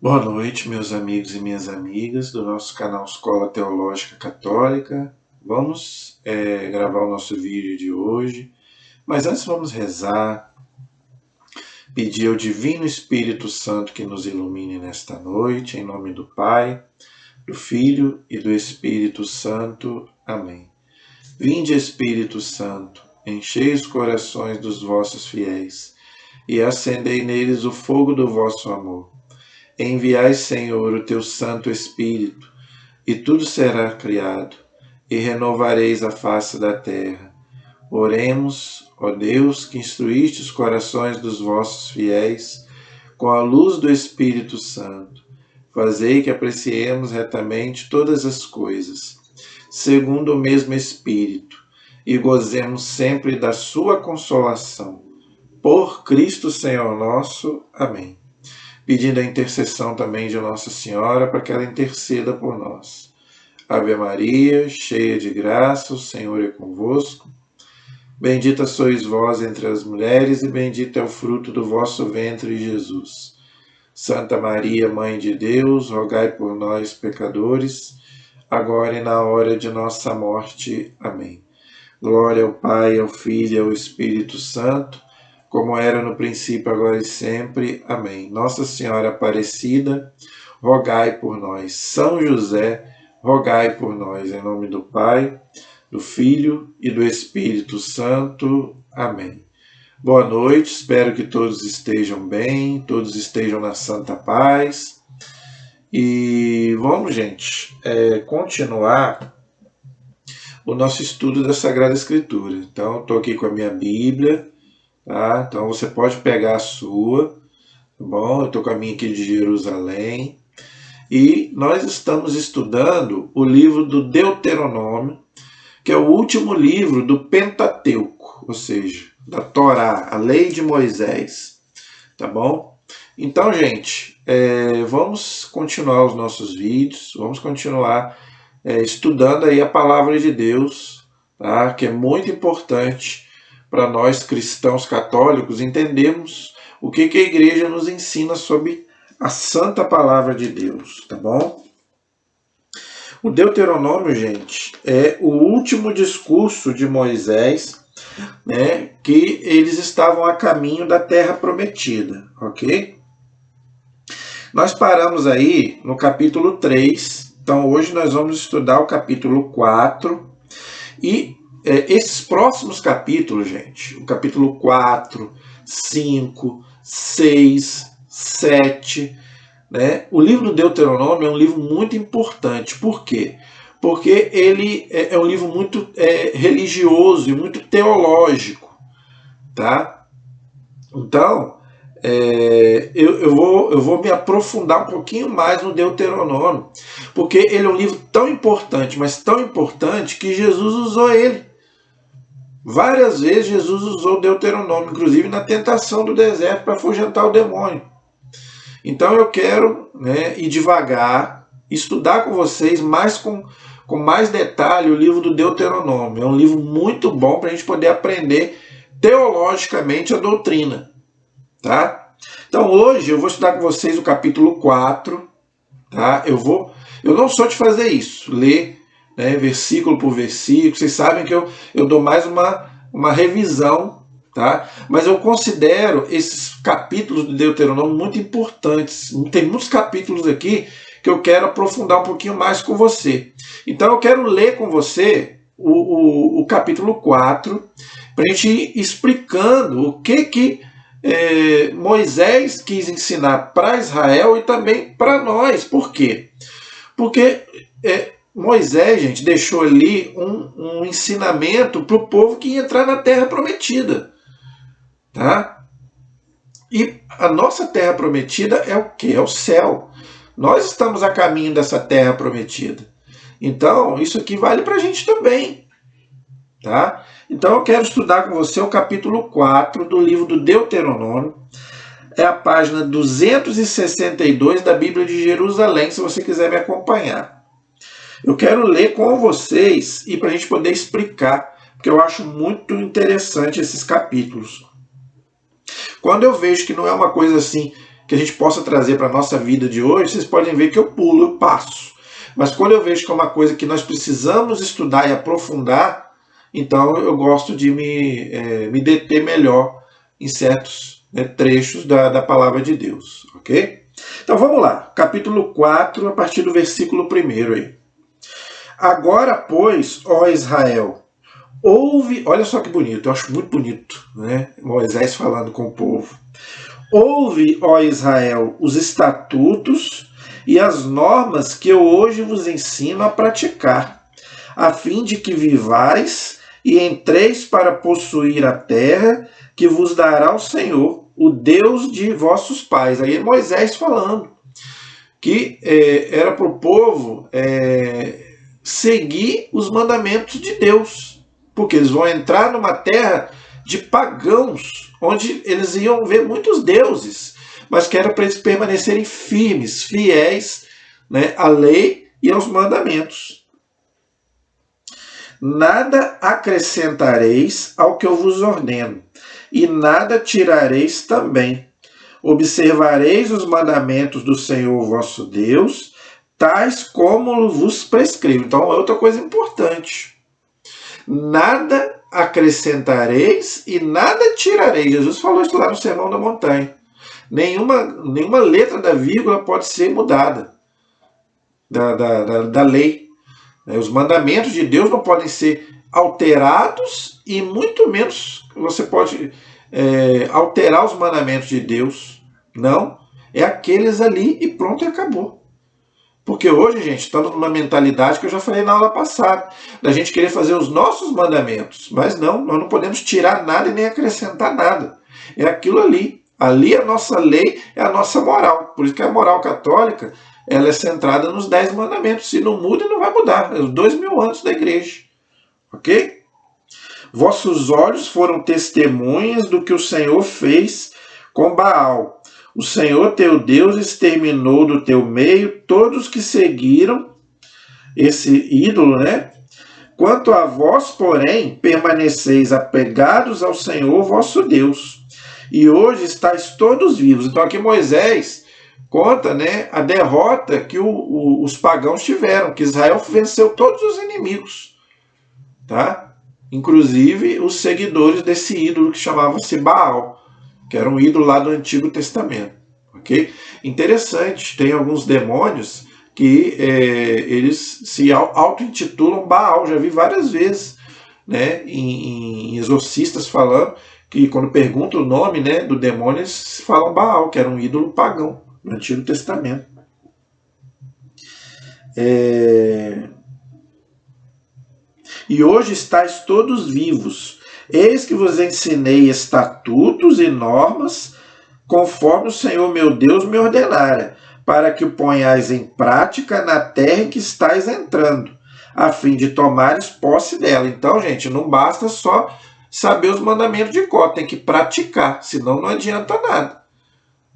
Boa noite, meus amigos e minhas amigas do nosso canal Escola Teológica Católica. Vamos gravar o nosso vídeo de hoje, mas antes vamos rezar, pedir ao Divino Espírito Santo que nos ilumine nesta noite, em nome do Pai, do Filho e do Espírito Santo. Amém. Vinde, Espírito Santo, enchei os corações dos vossos fiéis e acendei neles o fogo do vosso amor. Enviai, Senhor, o teu Santo Espírito, e tudo será criado, e renovareis a face da terra. Oremos, ó Deus, que instruíste os corações dos vossos fiéis com a luz do Espírito Santo. Fazei que apreciemos retamente todas as coisas, segundo o mesmo Espírito, e gozemos sempre da sua consolação. Por Cristo Senhor nosso. Amém. Pedindo a intercessão também de Nossa Senhora para que ela interceda por nós. Ave Maria, cheia de graça, o Senhor é convosco. Bendita sois vós entre as mulheres e bendito é o fruto do vosso ventre, Jesus. Santa Maria, Mãe de Deus, rogai por nós, pecadores, agora e na hora de nossa morte. Amém. Glória ao Pai, ao Filho e ao Espírito Santo, como era no princípio, agora e sempre. Amém. Nossa Senhora Aparecida, rogai por nós. São José, rogai por nós. Em nome do Pai, do Filho e do Espírito Santo. Amém. Boa noite, espero que todos estejam bem, todos estejam na santa paz. E vamos, gente, continuar o nosso estudo da Sagrada Escritura. Então, estou aqui com a minha Bíblia. Tá? Então você pode pegar a sua, tá bom? Eu estou com a minha aqui de Jerusalém. E nós estamos estudando o livro do Deuteronômio, que é o último livro do Pentateuco, ou seja, da Torá, a lei de Moisés. Tá bom? Então, gente, vamos continuar os nossos vídeos, vamos continuar estudando aí a palavra de Deus, tá? Que é muito importante para nós cristãos católicos entendermos o que a igreja nos ensina sobre a santa palavra de Deus, tá bom? O Deuteronômio, gente, é o último discurso de Moisés, né, que eles estavam a caminho da terra prometida, ok? Nós paramos aí no capítulo 3, então hoje nós vamos estudar o capítulo 4 e esses próximos capítulos, gente, o capítulo 4, 5, 6, 7, né? O livro do Deuteronômio é um livro muito importante. Por quê? Porque ele é um livro muito religioso e muito teológico, tá? Então, eu vou me aprofundar um pouquinho mais no Deuteronômio, porque ele é um livro tão importante, mas tão importante que Jesus usou ele. Várias vezes Jesus usou o Deuteronômio, inclusive na tentação do deserto para afugentar o demônio. Então eu quero, né, ir devagar, estudar com vocês com mais detalhe o livro do Deuteronômio. É um livro muito bom para a gente poder aprender teologicamente a doutrina. Tá? Então hoje eu vou estudar com vocês o capítulo 4. Tá? Eu não sou de fazer isso, ler, né, versículo por versículo. Vocês sabem que eu dou mais uma revisão, tá? Mas eu considero esses capítulos do Deuteronômio muito importantes. Tem muitos capítulos aqui que eu quero aprofundar um pouquinho mais com você. Então eu quero ler com você o capítulo 4, para a gente ir explicando o que Moisés quis ensinar para Israel e também para nós. Por quê? Porque Moisés, gente, deixou ali um ensinamento para o povo que ia entrar na terra prometida. Tá? E a nossa terra prometida é o quê? É o céu. Nós estamos a caminho dessa terra prometida. Então, isso aqui vale para a gente também. Tá? Então, eu quero estudar com você o capítulo 4 do livro do Deuteronômio. É a página 262 da Bíblia de Jerusalém, se você quiser me acompanhar. Eu quero ler com vocês e para a gente poder explicar, porque eu acho muito interessante esses capítulos. Quando eu vejo que não é uma coisa assim que a gente possa trazer para a nossa vida de hoje, vocês podem ver que eu pulo, eu passo. Mas quando eu vejo que é uma coisa que nós precisamos estudar e aprofundar, então eu gosto de me deter melhor em certos trechos da palavra de Deus, ok? Então vamos lá, capítulo 4, a partir do versículo 1 aí. Agora, pois, ó Israel, ouve, olha só que bonito, eu acho muito bonito, né? Moisés falando com o povo. Ouve, ó Israel, os estatutos e as normas que eu hoje vos ensino a praticar, a fim de que vivais e entreis para possuir a terra que vos dará o Senhor, o Deus de vossos pais. Aí é Moisés falando que era para o povo seguir os mandamentos de Deus, porque eles vão entrar numa terra de pagãos, onde eles iam ver muitos deuses, mas que era para eles permanecerem firmes, fiéis, né, à lei e aos mandamentos. Nada acrescentareis ao que eu vos ordeno, e nada tirareis também. Observareis os mandamentos do Senhor vosso Deus, tais como vos prescrevo. Então, outra coisa importante. Nada acrescentareis e nada tirareis. Jesus falou isso lá no Sermão da Montanha. Nenhuma letra da vírgula pode ser mudada da lei. Os mandamentos de Deus não podem ser alterados e muito menos você pode alterar os mandamentos de Deus. Não, é aqueles ali e pronto, e acabou. Porque hoje, gente, estamos numa mentalidade que eu já falei na aula passada, da gente querer fazer os nossos mandamentos. Mas não, nós não podemos tirar nada e nem acrescentar nada. É aquilo ali. Ali a nossa lei é a nossa moral. Por isso que a moral católica ela é centrada nos 10 mandamentos. Se não muda, não vai mudar. É os 2000 anos da igreja. Ok? Vossos olhos foram testemunhas do que o Senhor fez com Baal. O Senhor teu Deus exterminou do teu meio todos que seguiram esse ídolo, né? Quanto a vós, porém, permaneceis apegados ao Senhor vosso Deus. E hoje estáis todos vivos. Então aqui Moisés conta, né, a derrota que os pagãos tiveram, que Israel venceu todos os inimigos, tá? Inclusive os seguidores desse ídolo que chamava-se Baal, que era um ídolo lá do Antigo Testamento, ok? Interessante, tem alguns demônios que eles se auto-intitulam Baal, já vi várias vezes, né, em exorcistas falando que quando perguntam o nome, né, do demônio, eles falam Baal, que era um ídolo pagão no Antigo Testamento. E hoje estáis todos vivos. Eis que vos ensinei estatutos e normas, conforme o Senhor meu Deus me ordenara, para que o ponhais em prática na terra em que estáis entrando, a fim de tomares posse dela. Então, gente, não basta só saber os mandamentos de cor, tem que praticar, senão não adianta nada,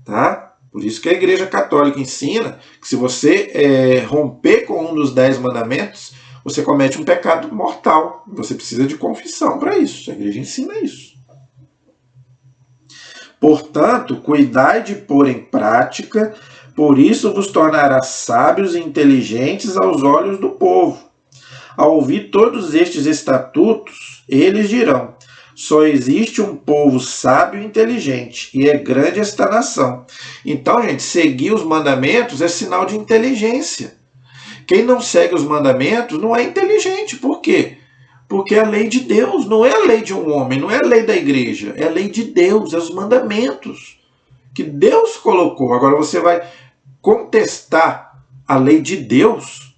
tá? Por isso que a Igreja Católica ensina que se você romper com um dos 10 mandamentos, você comete um pecado mortal. Você precisa de confissão para isso. A igreja ensina isso. Portanto, cuidai de pôr em prática, por isso vos tornará sábios e inteligentes aos olhos do povo. Ao ouvir todos estes estatutos, eles dirão: só existe um povo sábio e inteligente, e é grande esta nação. Então, gente, seguir os mandamentos é sinal de inteligência. Quem não segue os mandamentos não é inteligente. Por quê? Porque é a lei de Deus, não é a lei de um homem, não é a lei da igreja, é a lei de Deus, é os mandamentos que Deus colocou. Agora você vai contestar a lei de Deus?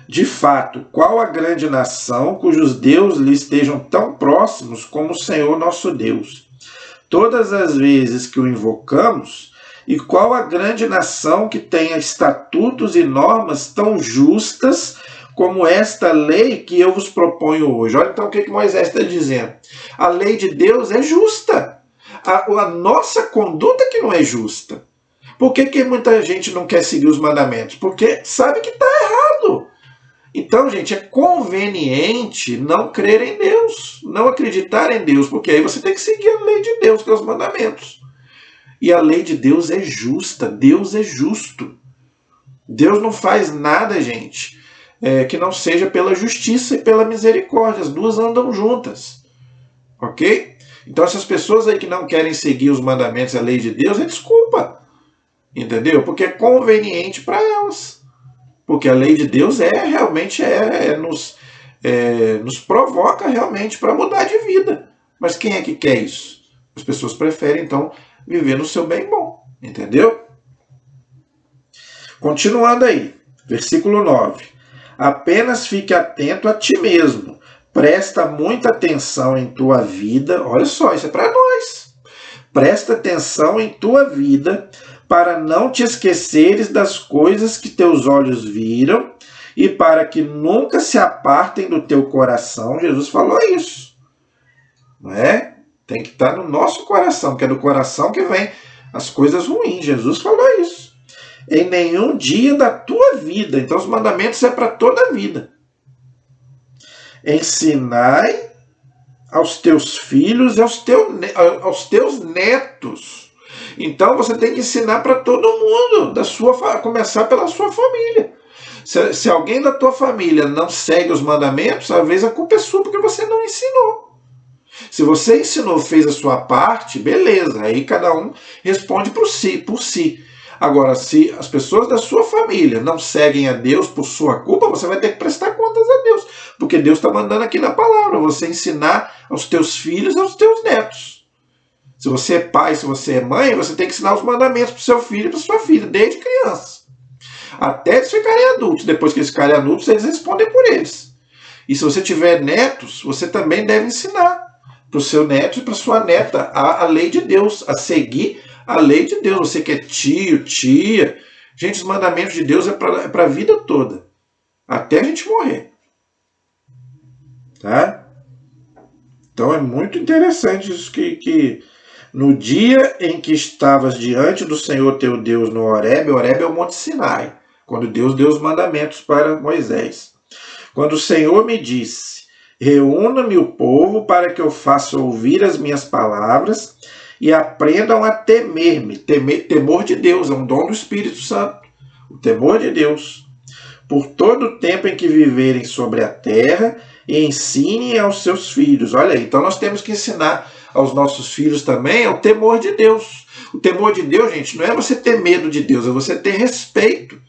De fato, qual a grande nação cujos deuses lhe estejam tão próximos como o Senhor nosso Deus? Todas as vezes que o invocamos, e qual a grande nação que tenha estatutos e normas tão justas como esta lei que eu vos proponho hoje? Olha então o que Moisés está dizendo. A lei de Deus é justa. A nossa conduta que não é justa. Por que muita gente não quer seguir os mandamentos? Porque sabe que está errado. Então, gente, é conveniente não crer em Deus, não acreditar em Deus, porque aí você tem que seguir a lei de Deus, que é os mandamentos. E a lei de Deus é justa, Deus é justo. Deus não faz nada, gente, que não seja pela justiça e pela misericórdia. As duas andam juntas, ok? Então essas pessoas aí que não querem seguir os mandamentos e a lei de Deus, é desculpa, entendeu? Porque é conveniente para elas. Porque a lei de Deus realmente nos provoca realmente para mudar de vida. Mas quem é que quer isso? As pessoas preferem, então, viver no seu bem bom, entendeu? Continuando aí, versículo 9. Apenas fique atento a ti mesmo, presta muita atenção em tua vida. Olha só, isso é para nós. Presta atenção em tua vida, para não te esqueceres das coisas que teus olhos viram e para que nunca se apartem do teu coração. Jesus falou isso, não é? Tem que estar no nosso coração, porque é do coração que vem as coisas ruins. Jesus falou isso. Em nenhum dia da tua vida. Então os mandamentos é para toda a vida. Ensinai aos teus filhos e aos teus netos. Então você tem que ensinar para todo mundo, começar pela sua família. Se alguém da tua família não segue os mandamentos, às vezes a culpa é sua porque você não ensinou. Se você ensinou, fez a sua parte, beleza, aí cada um responde por si. Agora, se as pessoas da sua família não seguem a Deus por sua culpa, você vai ter que prestar contas a Deus, porque Deus está mandando aqui na palavra, você ensinar aos teus filhos e aos teus netos. Se você é pai, se você é mãe, você tem que ensinar os mandamentos para o seu filho e para sua filha, desde criança. Até eles ficarem adultos. Depois que eles ficarem adultos, eles respondem por eles. E se você tiver netos, você também deve ensinar para o seu neto e para sua neta a lei de Deus, a seguir a lei de Deus. Você que é tio, tia. Gente, os mandamentos de Deus é para a vida toda. Até a gente morrer. Tá? Então é muito interessante isso que no dia em que estavas diante do Senhor teu Deus no Horebe é o Monte Sinai, quando Deus deu os mandamentos para Moisés. Quando o Senhor me disse, reúna-me o povo para que eu faça ouvir as minhas palavras e aprendam a temer-me. Temor de Deus, é um dom do Espírito Santo. O temor de Deus. Por todo o tempo em que viverem sobre a terra e ensinem aos seus filhos. Olha aí, então nós temos que ensinar aos nossos filhos também o temor de Deus. O temor de Deus, gente, não é você ter medo de Deus, é você ter respeito.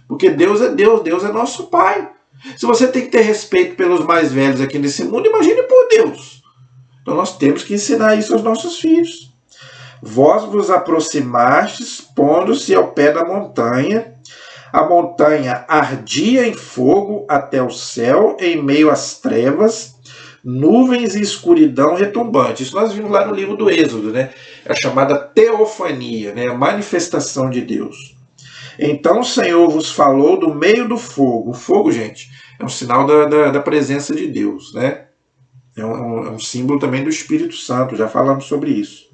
Porque Deus é Deus, Deus é nosso Pai. Se você tem que ter respeito pelos mais velhos aqui nesse mundo, imagine por Deus. Então nós temos que ensinar isso aos nossos filhos. Vós vos aproximastes, pondo-se ao pé da montanha. A montanha ardia em fogo até o céu, em meio às trevas, nuvens e escuridão retumbante. Isso nós vimos lá no livro do Êxodo, né? É a chamada teofania, né? A manifestação de Deus. Então o Senhor vos falou do meio do fogo. O fogo, gente, é um sinal da presença de Deus, né? É um símbolo também do Espírito Santo, já falamos sobre isso.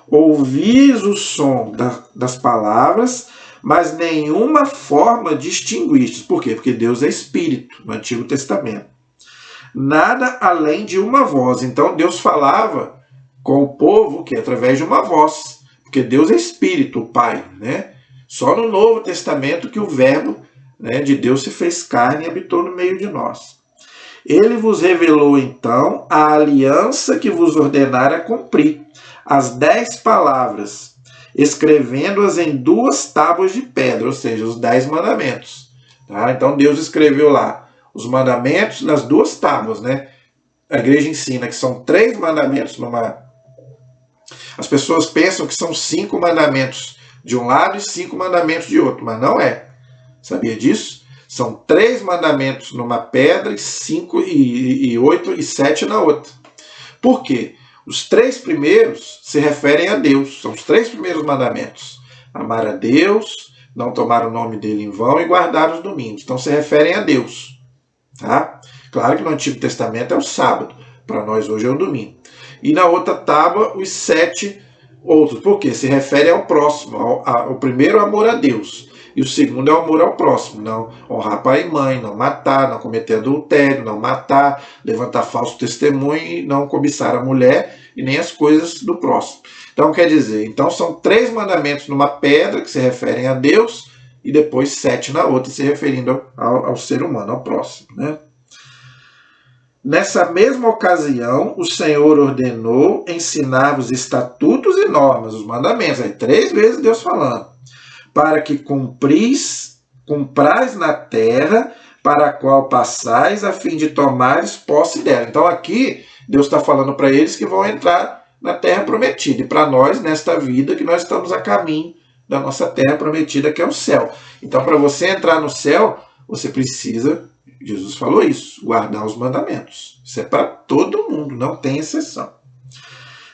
Ouvis o som das palavras, mas nenhuma forma distinguistes. Por quê? Porque Deus é Espírito, no Antigo Testamento. Nada além de uma voz. Então Deus falava com o povo que através de uma voz. Porque Deus é Espírito, o Pai, né? Só no Novo Testamento que o Verbo, né, de Deus se fez carne e habitou no meio de nós. Ele vos revelou, então, a aliança que vos ordenara cumprir, as 10 palavras, escrevendo-as em 2 tábuas de pedra, ou seja, os 10 mandamentos. Tá? Então Deus escreveu lá os mandamentos nas 2 tábuas, né? A igreja ensina que são 3 mandamentos numa... As pessoas pensam que são 5 mandamentos de um lado e 5 mandamentos de outro, mas não é. Sabia disso? São 3 mandamentos numa pedra e 5 e 8 e 7 na outra. Por quê? Os 3 primeiros se referem a Deus. São os 3 primeiros mandamentos. Amar a Deus, não tomar o nome dele em vão e guardar os domingos. Então se referem a Deus. Tá? Claro que no Antigo Testamento é o sábado. Para nós hoje é o domingo. E na outra tábua, os 7 outros. Por quê? Se refere ao próximo. O primeiro é o amor a Deus. E o segundo é o amor ao próximo. Não honrar pai e mãe, não matar, não cometer adultério, não matar, levantar falso testemunho e não cobiçar a mulher e nem as coisas do próximo. Então quer dizer, então são 3 mandamentos numa pedra que se referem a Deus e depois 7 na outra se referindo ao ser humano, ao próximo, né? Nessa mesma ocasião, o Senhor ordenou ensinar-vos estatutos e normas, os mandamentos, aí 3 vezes Deus falando, para que cumprais na terra para a qual passais, a fim de tomares posse dela. Então aqui, Deus está falando para eles que vão entrar na terra prometida, e para nós, nesta vida, que nós estamos a caminho da nossa terra prometida, que é o céu. Então, para você entrar no céu, você precisa, Jesus falou isso, guardar os mandamentos. Isso é para todo mundo, não tem exceção.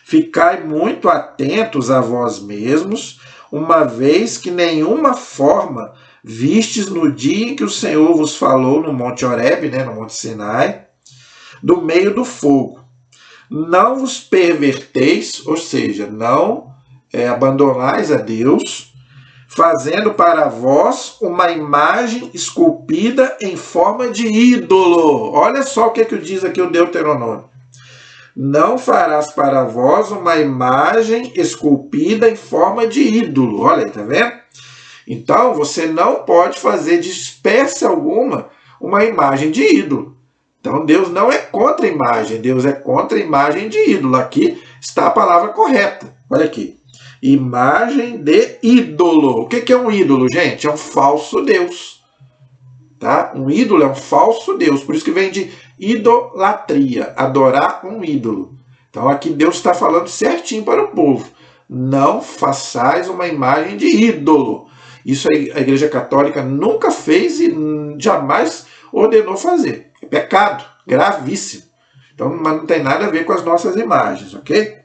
Ficai muito atentos a vós mesmos, uma vez que nenhuma forma vistes no dia em que o Senhor vos falou no Monte Horebe, né, no Monte Sinai, do meio do fogo. Não vos perverteis, ou seja, não abandonais a Deus, fazendo para vós uma imagem esculpida em forma de ídolo. Olha só o que diz aqui o Deuteronômio. Não farás para vós uma imagem esculpida em forma de ídolo. Olha aí, tá vendo? Então, você não pode fazer de espécie alguma uma imagem de ídolo. Então, Deus não é contra a imagem, Deus é contra a imagem de ídolo. Aqui está a palavra correta. Olha aqui. Imagem de ídolo. O que é um ídolo, gente? É um falso Deus. Tá? Um ídolo é um falso Deus. Por isso que vem de idolatria, adorar um ídolo. Então aqui Deus está falando certinho para o povo. Não façais uma imagem de ídolo. Isso a Igreja Católica nunca fez e jamais ordenou fazer. É pecado, gravíssimo. Então, mas não tem nada a ver com as nossas imagens, ok?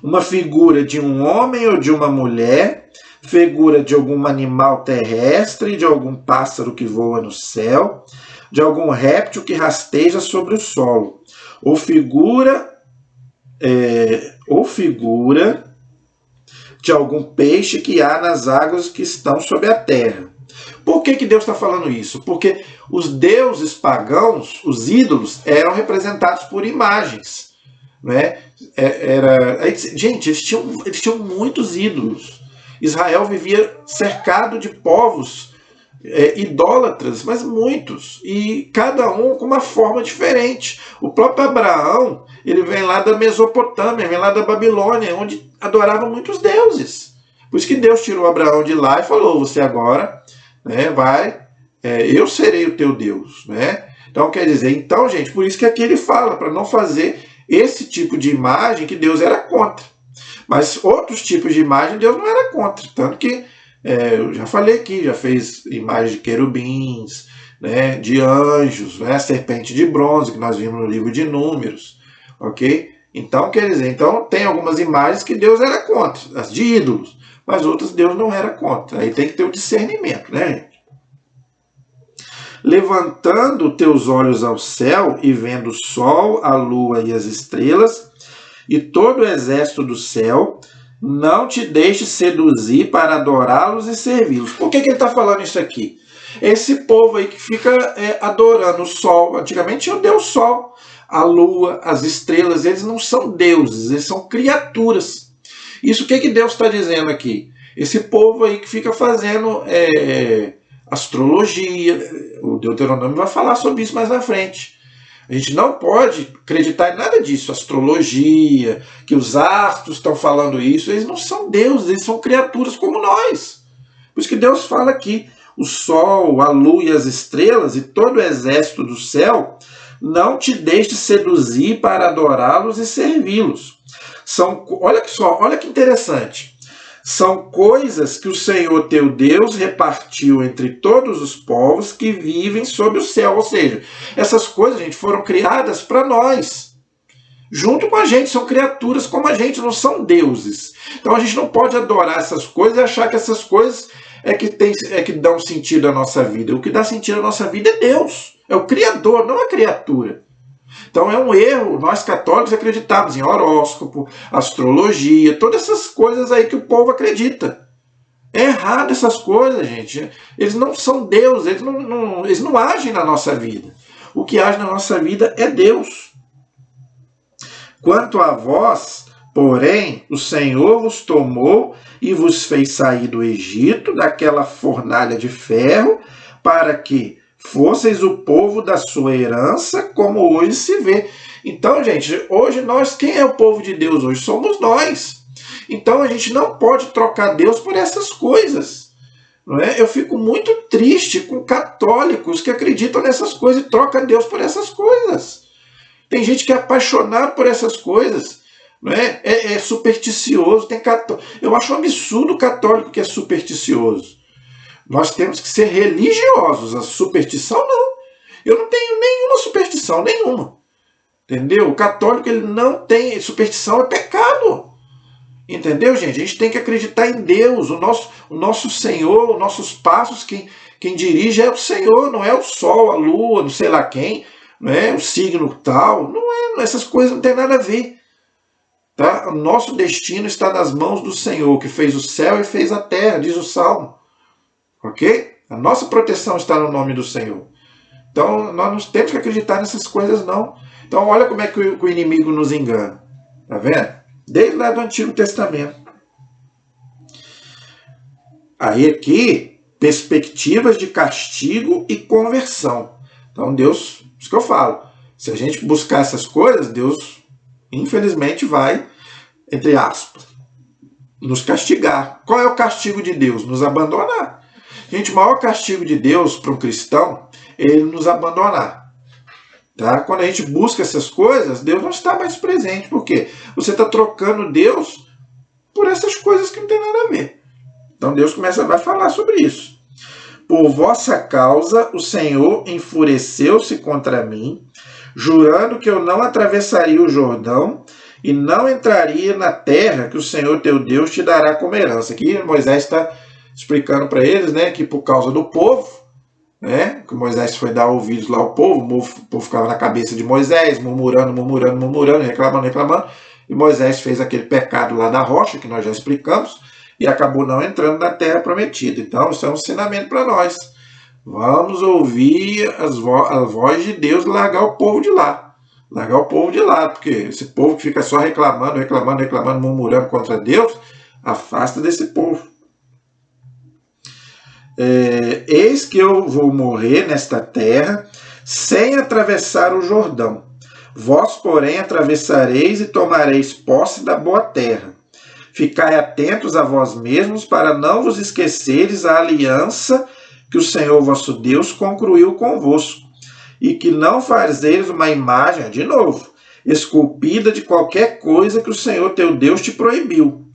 Uma figura de um homem ou de uma mulher, figura de algum animal terrestre, de algum pássaro que voa no céu, de algum réptil que rasteja sobre o solo, ou figura de algum peixe que há nas águas que estão sobre a terra. Por que Deus está falando isso? Porque os deuses pagãos, os ídolos, eram representados por imagens. Né? Gente, eles tinham muitos ídolos. Israel vivia cercado de povos idólatras, mas muitos, e cada um com uma forma diferente. O próprio Abraão, ele vem lá da Mesopotâmia, vem lá da Babilônia, onde adoravam muitos deuses. Por isso que Deus tirou Abraão de lá e falou, você agora eu serei o teu Deus. Né? Então, quer dizer, gente, por isso que aqui ele fala, para não fazer esse tipo de imagem que Deus era contra. Mas outros tipos de imagem Deus não era contra. Tanto que, eu já falei aqui, já fez imagem de querubins, né, de anjos, né, serpente de bronze, que nós vimos no livro de Números. Ok? Então, quer dizer, tem algumas imagens que Deus era contra, as de ídolos, mas outras Deus não era contra. Aí tem que ter o discernimento, né, gente? Levantando teus olhos ao céu e vendo o sol, a lua e as estrelas, e todo o exército do céu, não te deixes seduzir para adorá-los e servi-los. Por que ele está falando isso aqui? Esse povo aí que fica adorando o sol, antigamente tinha o Deus Sol, a lua, as estrelas, eles não são deuses, eles são criaturas. Isso o que Deus está dizendo aqui? Esse povo aí que fica fazendo astrologia, o Deuteronômio vai falar sobre isso mais na frente. A gente não pode acreditar em nada disso, astrologia, que os astros estão falando isso, eles não são deuses, eles são criaturas como nós. Por isso que Deus fala aqui, o sol, a lua e as estrelas e todo o exército do céu, não te deixe seduzir para adorá-los e servi-los. Olha que interessante. São coisas que o Senhor teu Deus repartiu entre todos os povos que vivem sob o céu. Ou seja, essas coisas, gente, foram criadas para nós. Junto com a gente, são criaturas como a gente, não são deuses. Então a gente não pode adorar essas coisas e achar que essas coisas é que dão sentido à nossa vida. O que dá sentido à nossa vida é Deus. É o Criador, não a criatura. Então é um erro, nós católicos acreditamos em horóscopo, astrologia, todas essas coisas aí que o povo acredita. É errado essas coisas, gente. Eles não são Deus, eles não agem na nossa vida. O que age na nossa vida é Deus. Quanto a vós, Porém, o Senhor vos tomou e vos fez sair do Egito, daquela fornalha de ferro, para que fosseis o povo da sua herança, como hoje se vê. Então, gente, hoje quem é o povo de Deus hoje? Somos nós. Então a gente não pode trocar Deus por essas coisas. Não é? Eu fico muito triste com católicos que acreditam nessas coisas e trocam Deus por essas coisas. Tem gente que é apaixonado por essas coisas. Não é? É supersticioso. Eu acho um absurdo o católico que é supersticioso. Nós temos que ser religiosos. A superstição, não. Eu não tenho nenhuma superstição, nenhuma. Entendeu? O católico ele não tem. Superstição é pecado. Entendeu, gente? A gente tem que acreditar em Deus. O nosso Senhor, os nossos passos, quem dirige é o Senhor, não é o sol, a lua, não sei lá quem, não é o signo tal. Não é, essas coisas não tem nada a ver. Tá? O nosso destino está nas mãos do Senhor, que fez o céu e fez a terra, diz o Salmo. Ok? A nossa proteção está no nome do Senhor. Então, nós não temos que acreditar nessas coisas, não. Então, olha como é que o inimigo nos engana. Tá vendo? Desde lá do Antigo Testamento. Aí aqui, perspectivas de castigo e conversão. Então Deus, isso que eu falo, se a gente buscar essas coisas, Deus, infelizmente, vai, entre aspas, nos castigar. Qual é o castigo de Deus? Nos abandonar. Gente, o maior castigo de Deus para um cristão é ele nos abandonar. Tá? Quando a gente busca essas coisas, Deus não está mais presente. Por quê? Você está trocando Deus por essas coisas que não tem nada a ver. Então Deus vai falar sobre isso. Por vossa causa o Senhor enfureceu-se contra mim, jurando que eu não atravessaria o Jordão e não entraria na terra que o Senhor teu Deus te dará como herança. Aqui Moisés está explicando para eles, né, que por causa do povo, né, que Moisés foi dar ouvidos lá ao povo, o povo ficava na cabeça de Moisés, murmurando, reclamando, e Moisés fez aquele pecado lá da rocha, que nós já explicamos, e acabou não entrando na terra prometida. Então, isso é um ensinamento para nós. Vamos ouvir a voz de Deus e largar o povo de lá. Largar o povo de lá, porque esse povo que fica só reclamando, murmurando contra Deus, afasta desse povo. Eis que eu vou morrer nesta terra sem atravessar o Jordão. Vós, porém, atravessareis e tomareis posse da boa terra. Ficai atentos a vós mesmos para não vos esqueceres a aliança que o Senhor vosso Deus concluiu convosco, e que não fazeis uma imagem, de novo, esculpida de qualquer coisa que o Senhor teu Deus te proibiu.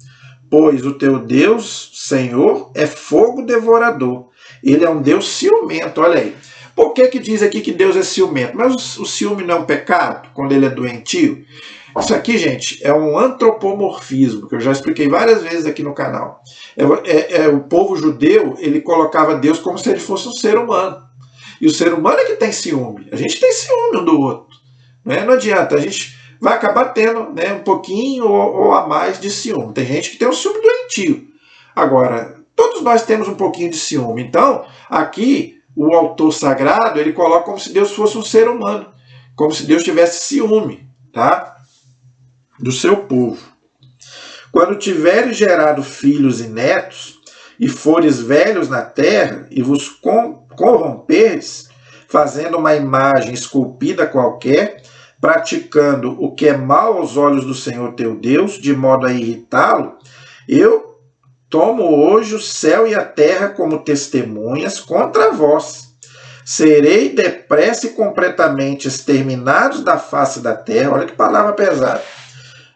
Pois o teu Deus, Senhor, é fogo devorador. Ele é um Deus ciumento, olha aí. Por que diz aqui que Deus é ciumento? Mas o ciúme não é um pecado, quando ele é doentio? Isso aqui, gente, é um antropomorfismo, que eu já expliquei várias vezes aqui no canal. O povo judeu, ele colocava Deus como se ele fosse um ser humano. E o ser humano é que tem ciúme. A gente tem ciúme um do outro. Não adianta, a gente vai acabar tendo, né, um pouquinho ou a mais de ciúme. Tem gente que tem um ciúme doentio. Agora, todos nós temos um pouquinho de ciúme. Então, aqui, o autor sagrado, ele coloca como se Deus fosse um ser humano. Como se Deus tivesse ciúme, tá? Do seu povo. Quando tiveres gerado filhos e netos, e fores velhos na terra, e vos corromperes, fazendo uma imagem esculpida qualquer, praticando o que é mal aos olhos do Senhor teu Deus, de modo a irritá-lo, eu tomo hoje o céu e a terra como testemunhas contra vós. Serei depressa e completamente exterminados da face da terra, olha que palavra pesada,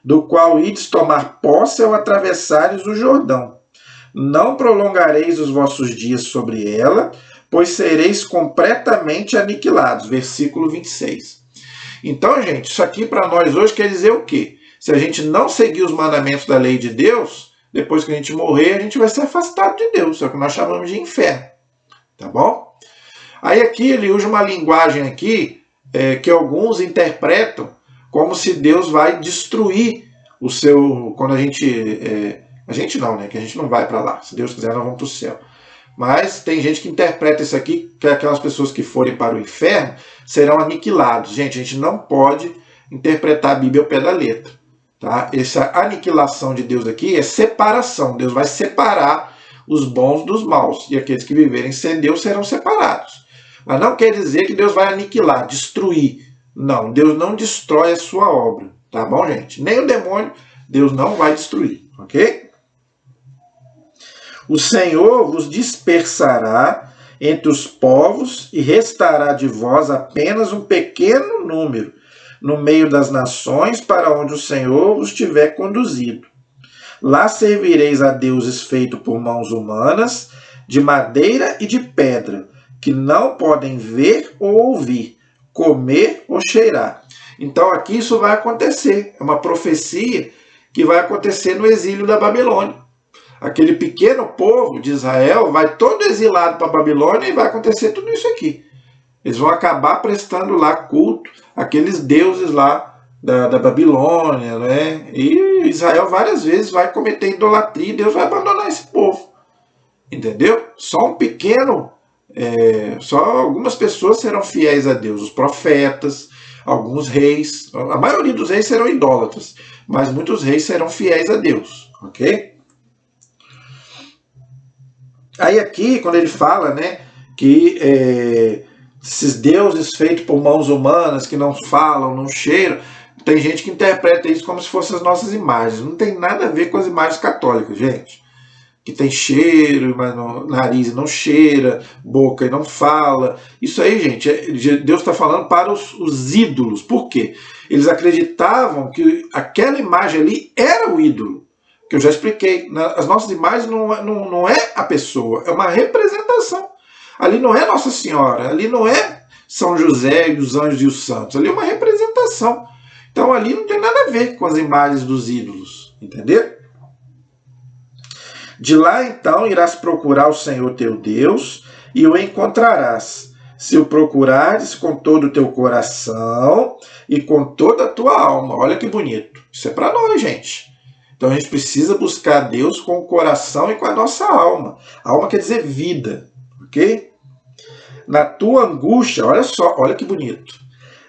do qual ides tomar posse ao atravessares o Jordão. Não prolongareis os vossos dias sobre ela, pois sereis completamente aniquilados. Versículo 26. Então, gente, isso aqui para nós hoje quer dizer o quê? Se a gente não seguir os mandamentos da lei de Deus, depois que a gente morrer, a gente vai ser afastado de Deus. É o que nós chamamos de inferno. Tá bom? Aí aqui ele usa uma linguagem aqui que alguns interpretam como se Deus vai destruir o seu... Quando a gente não, né? Que a gente não vai para lá. Se Deus quiser, nós vamos para o céu. Mas tem gente que interpreta isso aqui, que aquelas pessoas que forem para o inferno serão aniquilados. Gente, a gente não pode interpretar a Bíblia ao pé da letra. Tá? Essa aniquilação de Deus aqui é separação. Deus vai separar os bons dos maus. E aqueles que viverem sem Deus serão separados. Mas não quer dizer que Deus vai aniquilar, destruir. Não, Deus não destrói a sua obra. Tá bom, gente? Nem o demônio, Deus não vai destruir. Ok? O Senhor vos dispersará entre os povos e restará de vós apenas um pequeno número no meio das nações para onde o Senhor vos tiver conduzido. Lá servireis a deuses feitos por mãos humanas, de madeira e de pedra, que não podem ver ou ouvir, comer ou cheirar. Então aqui isso vai acontecer. É uma profecia que vai acontecer no exílio da Babilônia. Aquele pequeno povo de Israel vai todo exilado para a Babilônia e vai acontecer tudo isso aqui. Eles vão acabar prestando lá culto àqueles deuses lá da Babilônia, né? E Israel várias vezes vai cometer idolatria e Deus vai abandonar esse povo. Entendeu? Só um pequeno, só algumas pessoas serão fiéis a Deus, os profetas, alguns reis, a maioria dos reis serão idólatras, mas muitos reis serão fiéis a Deus, ok? Aí aqui, quando ele fala, né, que esses deuses feitos por mãos humanas, que não falam, não cheiram, tem gente que interpreta isso como se fossem as nossas imagens. Não tem nada a ver com as imagens católicas, gente. Que tem cheiro, mas no nariz não cheira, boca e não fala. Isso aí, gente, Deus está falando para os ídolos. Por quê? Eles acreditavam que aquela imagem ali era o ídolo. Que eu já expliquei. As nossas imagens não é a pessoa, é uma representação. Ali não é Nossa Senhora, ali não é São José e os anjos e os santos. Ali é uma representação. Então ali não tem nada a ver com as imagens dos ídolos. Entendeu? De lá então irás procurar o Senhor teu Deus e o encontrarás, se o procurares com todo o teu coração e com toda a tua alma. Olha que bonito. Isso é para nós, gente. Então a gente precisa buscar Deus com o coração e com a nossa alma. Alma quer dizer vida, ok? Na tua angústia, olha só, olha que bonito.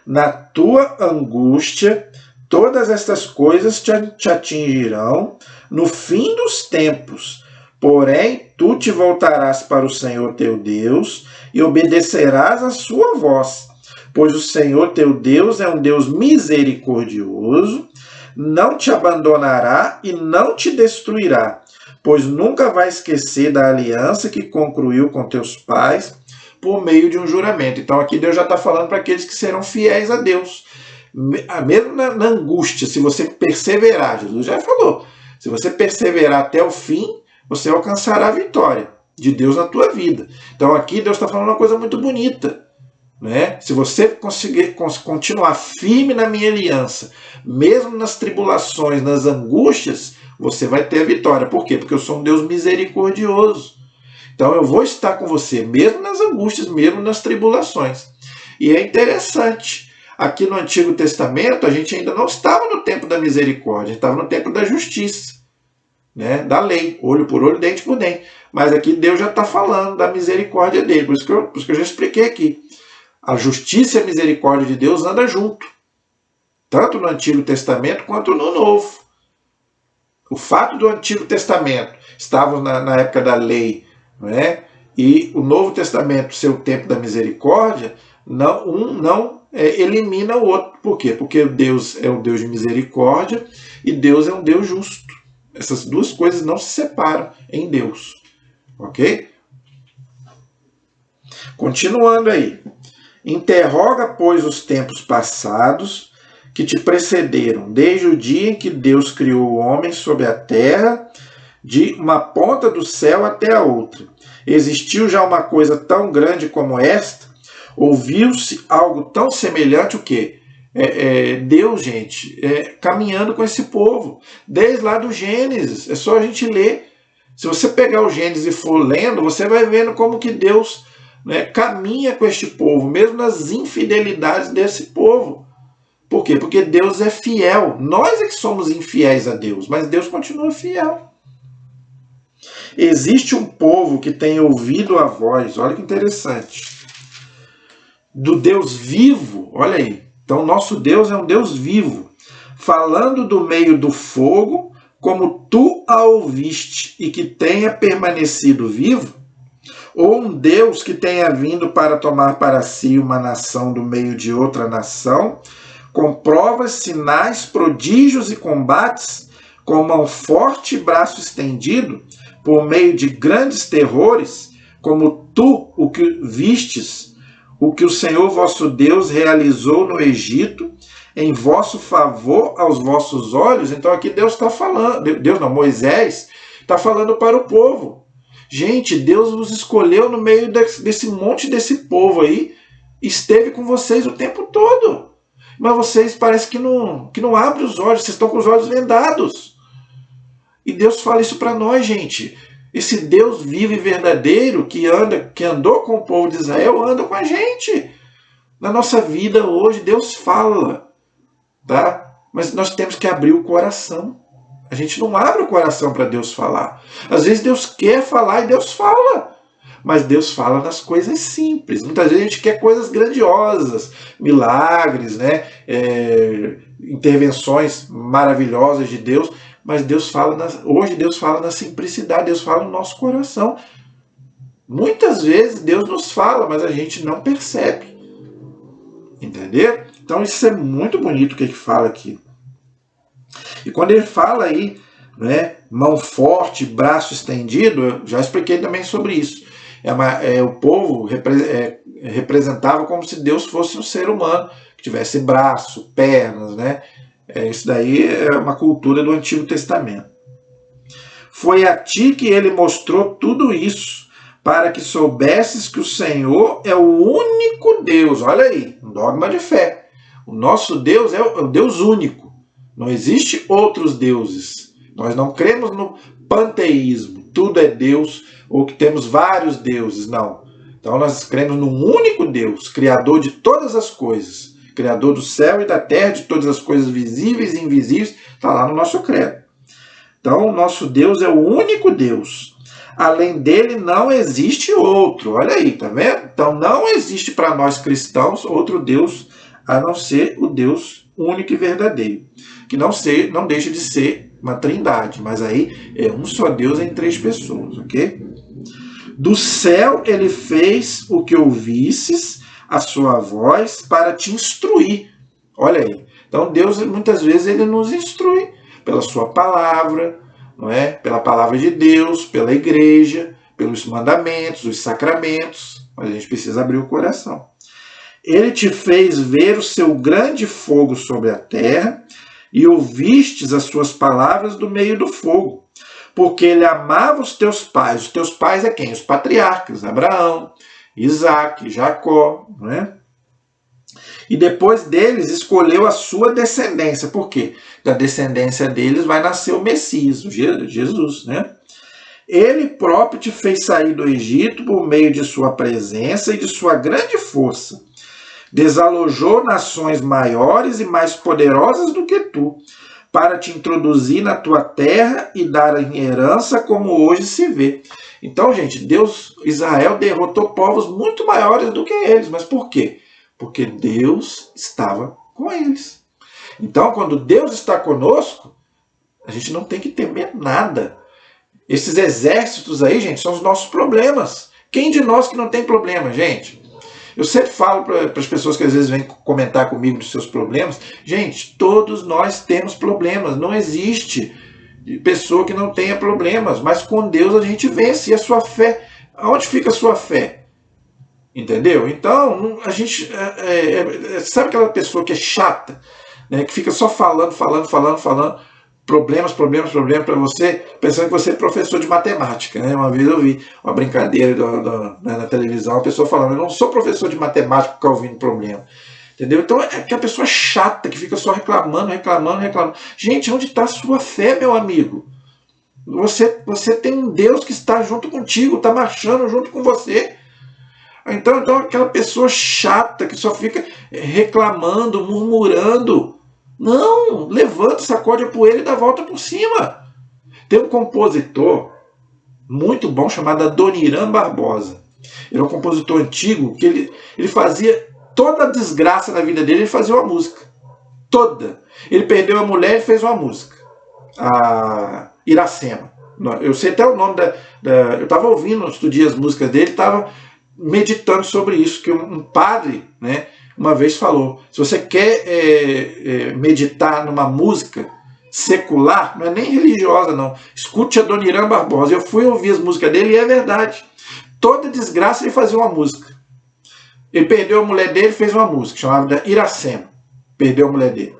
Na tua angústia, todas estas coisas te atingirão no fim dos tempos. Porém, tu te voltarás para o Senhor teu Deus e obedecerás a sua voz. Pois o Senhor teu Deus é um Deus misericordioso, não te abandonará e não te destruirá, pois nunca vai esquecer da aliança que concluiu com teus pais por meio de um juramento. Então aqui Deus já está falando para aqueles que serão fiéis a Deus. Mesmo na angústia, se você perseverar, Jesus já falou, se você perseverar até o fim, você alcançará a vitória de Deus na tua vida. Então aqui Deus está falando uma coisa muito bonita. Né? Se você conseguir continuar firme na minha aliança, mesmo nas tribulações, nas angústias, você vai ter a vitória. Por quê? Porque eu sou um Deus misericordioso. Então eu vou estar com você, mesmo nas angústias, mesmo nas tribulações. E é interessante, aqui no Antigo Testamento, a gente ainda não estava no tempo da misericórdia, a gente estava no tempo da justiça, né? Da lei, olho por olho, dente por dente. Mas aqui Deus já está falando da misericórdia dele, por isso que eu já expliquei aqui. A justiça e a misericórdia de Deus andam junto, tanto no Antigo Testamento quanto no Novo. O fato do Antigo Testamento estávamos na época da lei, não é? E o Novo Testamento ser o tempo da misericórdia, não elimina o outro. Por quê? Porque Deus é um Deus de misericórdia e Deus é um Deus justo. Essas duas coisas não se separam em Deus. Ok? Continuando aí. Interroga, pois, os tempos passados que te precederam, desde o dia em que Deus criou o homem sobre a terra, de uma ponta do céu até a outra. Existiu já uma coisa tão grande como esta? Ouviu-se algo tão semelhante? O quê? Deus, gente, caminhando com esse povo, desde lá do Gênesis. É só a gente ler. Se você pegar o Gênesis e for lendo, você vai vendo como que Deus, né, caminha com este povo, mesmo nas infidelidades desse povo. Por quê? Porque Deus é fiel. Nós é que somos infiéis a Deus, mas Deus continua fiel. Existe um povo que tem ouvido a voz, olha que interessante, do Deus vivo, olha aí. Então, nosso Deus é um Deus vivo, falando do meio do fogo, como tu a ouviste, e que tenha permanecido vivo? Ou um Deus que tenha vindo para tomar para si uma nação do meio de outra nação, com provas, sinais, prodígios e combates, com mão forte e braço estendido, por meio de grandes terrores, como tu o que vistes, o que o Senhor vosso Deus realizou no Egito, em vosso favor aos vossos olhos? Então aqui Deus está falando, Moisés está falando para o povo. Gente, Deus os escolheu no meio desse monte desse povo aí, esteve com vocês o tempo todo. Mas vocês parece que não abrem os olhos, vocês estão com os olhos vendados. E Deus fala isso para nós, gente. Esse Deus vivo e verdadeiro que andou com o povo de Israel, anda com a gente. Na nossa vida hoje, Deus fala, tá? Mas nós temos que abrir o coração. A gente não abre o coração para Deus falar. Às vezes Deus quer falar e Deus fala. Mas Deus fala nas coisas simples. Muitas vezes a gente quer coisas grandiosas, milagres, né? Intervenções maravilhosas de Deus. Mas hoje Deus fala na simplicidade, Deus fala no nosso coração. Muitas vezes Deus nos fala, mas a gente não percebe. Entendeu? Então isso é muito bonito que ele fala aqui. E quando ele fala aí, né, mão forte, braço estendido, eu já expliquei também sobre isso. O povo representava como se Deus fosse um ser humano, que tivesse braço, pernas, né? Isso daí é uma cultura do Antigo Testamento. Foi a ti que ele mostrou tudo isso, para que soubesses que o Senhor é o único Deus. Olha aí, um dogma de fé. O nosso Deus é o Deus único. Não existe outros deuses. Nós não cremos no panteísmo. Tudo é Deus, ou que temos vários deuses. Não. Então nós cremos num único Deus, Criador de todas as coisas. Criador do céu e da terra, de todas as coisas visíveis e invisíveis. Está lá no nosso credo. Então o nosso Deus é o único Deus. Além dele não existe outro. Olha aí, tá vendo? Então não existe para nós cristãos outro Deus a não ser o Deus único e verdadeiro. Que não deixa de ser uma trindade, mas aí é um só Deus em três pessoas, ok? Do céu ele fez o que ouvisses, a sua voz, para te instruir. Olha aí. Então Deus muitas vezes ele nos instrui pela sua palavra, não é? Pela palavra de Deus, pela igreja, pelos mandamentos, os sacramentos. Mas a gente precisa abrir o coração. Ele te fez ver o seu grande fogo sobre a terra e ouvistes as suas palavras do meio do fogo, porque ele amava os teus pais. Os teus pais é quem? Os patriarcas, Abraão, Isaac, Jacó, não é? E depois deles escolheu a sua descendência. Por quê? Da descendência deles vai nascer o Messias, o Jesus, né? Ele próprio te fez sair do Egito por meio de sua presença e de sua grande força. Desalojou nações maiores e mais poderosas do que tu, para te introduzir na tua terra e dar em herança como hoje se vê. Então, gente, Israel derrotou povos muito maiores do que eles. Mas por quê? Porque Deus estava com eles. Então, quando Deus está conosco, a gente não tem que temer nada. Esses exércitos aí, gente, são os nossos problemas. Quem de nós que não tem problema, gente? Eu sempre falo para as pessoas que às vezes vêm comentar comigo dos seus problemas, gente, todos nós temos problemas, não existe pessoa que não tenha problemas, mas com Deus a gente vence. E a sua fé, aonde fica a sua fé? Entendeu? Então, a gente, sabe aquela pessoa que é chata, né, que fica só falando, problemas para você, pensando que você é professor de matemática, né? Uma vez eu vi uma brincadeira na televisão, uma pessoa falando, eu não sou professor de matemática porque ouvindo problema. Entendeu? Então é aquela pessoa chata que fica só reclamando. Gente, onde está a sua fé, meu amigo? Você tem um Deus que está junto contigo, está marchando junto com você. Então aquela pessoa chata que só fica reclamando, murmurando. Não, levanta, sacode a poeira e dá a volta por cima. Tem um compositor muito bom chamado Adoniran Barbosa. Ele é um compositor antigo que ele fazia toda a desgraça na vida dele, ele fazia uma música. toda. Ele perdeu a mulher e fez uma música, a Iracema. Eu sei até o nome eu estava ouvindo outro dia as músicas dele, estava meditando sobre isso, que um padre, né, uma vez falou, se você quer meditar numa música secular, não é nem religiosa não, escute a Dona Irã Barbosa. Eu fui ouvir as músicas dele e é verdade. Toda desgraça ele fazia uma música. Ele perdeu a mulher dele e fez uma música, chamada Iracema. Perdeu a mulher dele.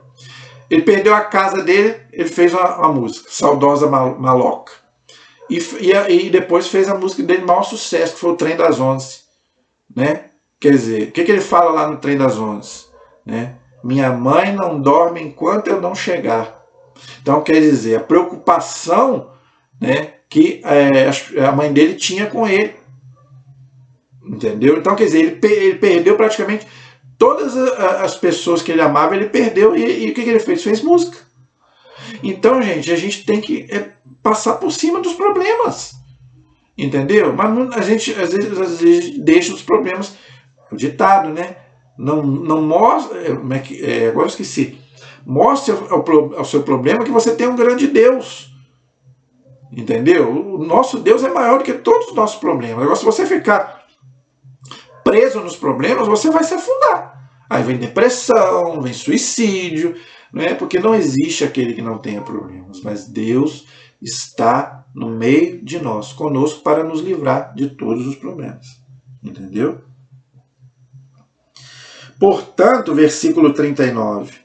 Ele perdeu a casa dele, ele fez uma música, Saudosa Maloca. E depois fez a música dele de maior sucesso, que foi o Trem das 11. Né? Quer dizer, o que ele fala lá no Trem das 11? Né? Minha mãe não dorme enquanto eu não chegar. Então, quer dizer, a preocupação, né, que a mãe dele tinha com ele. Entendeu? Então, quer dizer, ele perdeu praticamente todas as pessoas que ele amava, ele perdeu. E o que ele fez? Fez música. Então, gente, a gente tem que passar por cima dos problemas. Entendeu? Mas a gente, às vezes, deixa os problemas. O ditado, né? Não mostra. Agora eu esqueci. Mostre ao seu problema que você tem um grande Deus. Entendeu? O nosso Deus é maior do que todos os nossos problemas. Agora, se você ficar preso nos problemas, você vai se afundar. Aí vem depressão, vem suicídio, né? Porque não existe aquele que não tenha problemas. Mas Deus está no meio de nós, conosco, para nos livrar de todos os problemas. Entendeu? Portanto, versículo 39.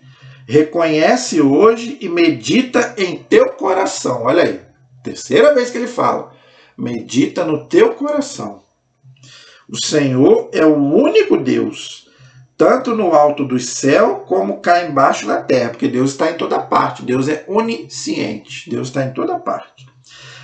Reconhece hoje e medita em teu coração. Olha aí, terceira vez que ele fala. Medita no teu coração. O Senhor é o único Deus, tanto no alto do céu como cá embaixo da terra, porque Deus está em toda parte. Deus é onisciente. Deus está em toda parte.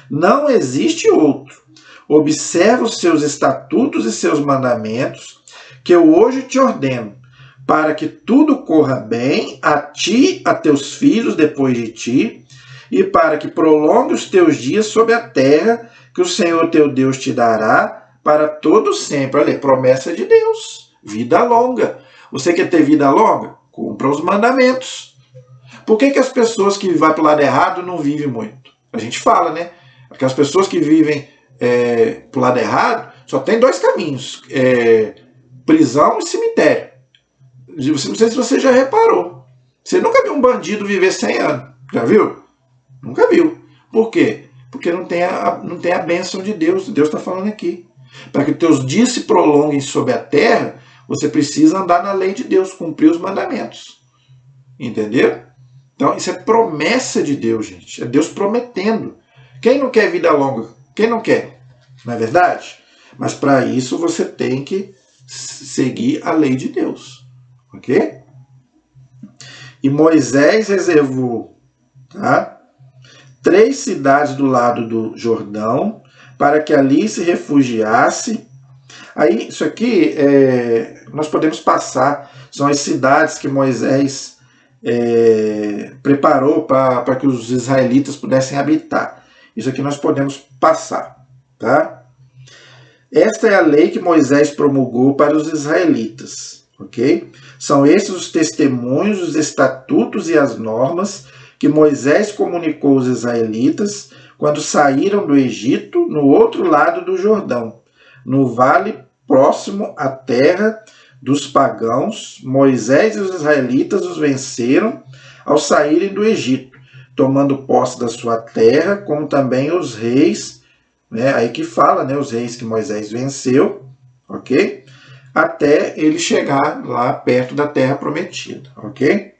Não existe outro. Observa os seus estatutos e seus mandamentos, que eu hoje te ordeno, para que tudo corra bem a ti, a teus filhos depois de ti, e para que prolongue os teus dias sobre a terra, que o Senhor teu Deus te dará para todo sempre. Olha, promessa de Deus, vida longa. Você quer ter vida longa? Cumpra os mandamentos. Por que as pessoas que vão para o lado errado não vivem muito? A gente fala, né? Porque as pessoas que vivem para o lado errado só tem dois caminhos: prisão e cemitério. Não sei se você já reparou. Você nunca viu um bandido viver 100 anos. Já viu? Nunca viu. Por quê? Porque não tem a bênção de Deus. Deus está falando aqui. Para que teus dias se prolonguem sobre a terra, você precisa andar na lei de Deus, cumprir os mandamentos. Entendeu? Então, isso é promessa de Deus, gente. É Deus prometendo. Quem não quer vida longa? Quem não quer? Não é verdade? Mas para isso você tem que seguir a lei de Deus. Ok? E Moisés reservou, tá, 3 cidades do lado do Jordão, para que ali se refugiasse. Aí, isso aqui, nós podemos passar. São as cidades que Moisés preparou para que os israelitas pudessem habitar. Isso aqui nós podemos passar, tá? Esta é a lei que Moisés promulgou para os israelitas, ok? São esses os testemunhos, os estatutos e as normas que Moisés comunicou aos israelitas quando saíram do Egito, no outro lado do Jordão, no vale próximo à terra dos pagãos. Moisés e os israelitas os venceram ao saírem do Egito, tomando posse da sua terra, como também os reis, né? Aí que fala, né, os reis que Moisés venceu, ok? Até ele chegar lá perto da terra prometida, ok?